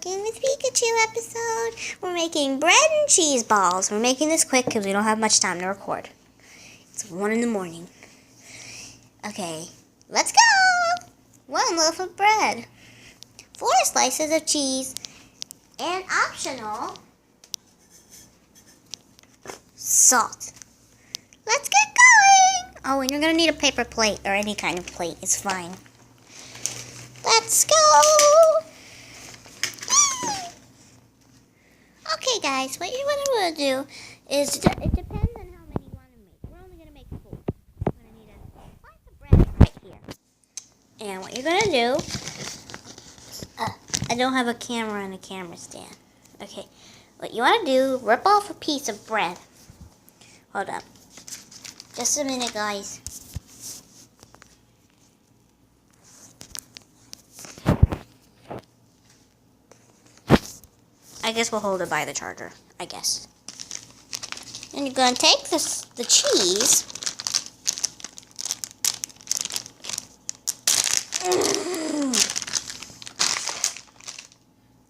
Cooking with Pikachu episode. We're making bread and cheese balls. We're making this quick because we don't have much time to record. It's 1 in the morning. Okay, let's go! 1 loaf of bread, 4 slices of cheese, and optional salt. Let's get going! Oh, and you're going to need a paper plate or any kind of plate. It's fine. Let's go! Okay, guys, what you want to do is, it depends on how many you want to make. We're only going to make 4. We're going to need a slice of bread right here. And what you're going to do, I don't have a camera and a camera stand. Okay, what you want to do, rip off a piece of bread. Hold up. Just a minute, guys. I guess we'll hold it by the charger, I guess. And you're going to take the cheese.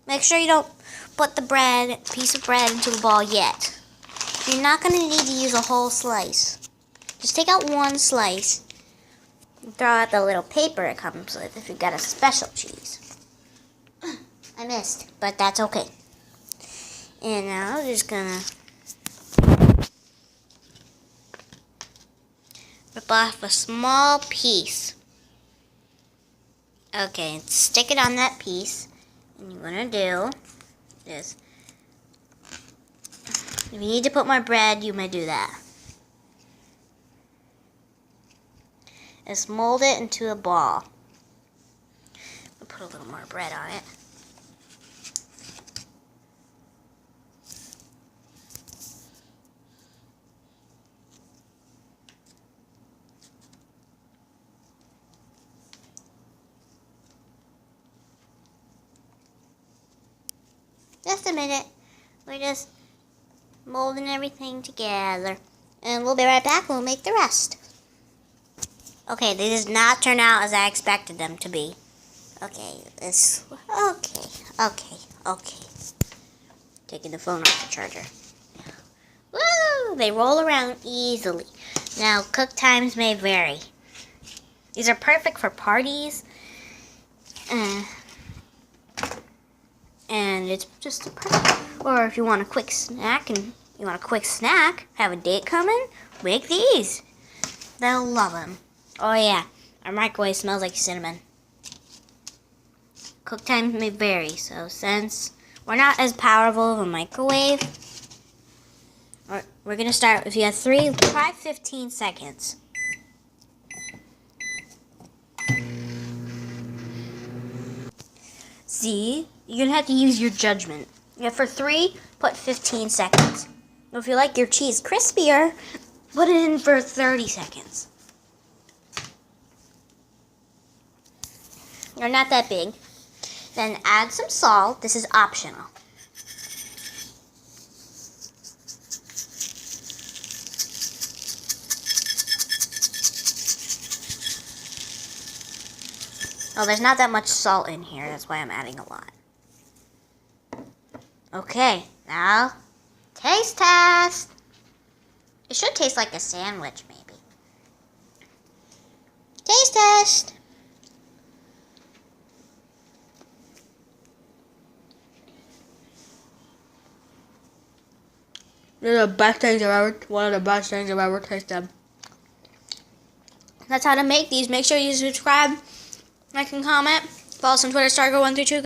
Make sure you don't put the piece of bread into the ball yet. You're not going to need to use a whole slice. Just take out 1 slice and throw out the little paper it comes with if you've got a special cheese. I missed, but that's okay. And now I'm just gonna rip off a small piece. Okay, stick it on that piece. And you're gonna do this. If you need to put more bread, you may do that. Just mold it into a ball. I'll put a little more bread on it. Just a minute. We're just molding everything together. And we'll be right back and we'll make the rest. Okay, they did not turn out as I expected them to be. Okay, okay. Taking the phone off the charger. Woo! They roll around easily. Now, cook times may vary. These are perfect for parties. And it's just a perfect. Or if you want a quick snack have a date coming, make these. They'll love them. Oh yeah, our microwave smells like cinnamon. Cook times may vary, so since we're not as powerful of a microwave, we're gonna start. If you have try 15 seconds. See, you're gonna have to use your judgment. Yeah, for 3, put 15 seconds. If you like your cheese crispier, put it in for 30 seconds. They're not that big. Then add some salt. This is optional. Oh, there's not that much salt in here. That's why I'm adding a lot. Okay, now taste test. It should taste like a sandwich, maybe. Taste test. One of the best things I've ever tasted. That's how to make these. Make sure you subscribe, like, and comment. Follow us on Twitter, Stargo132.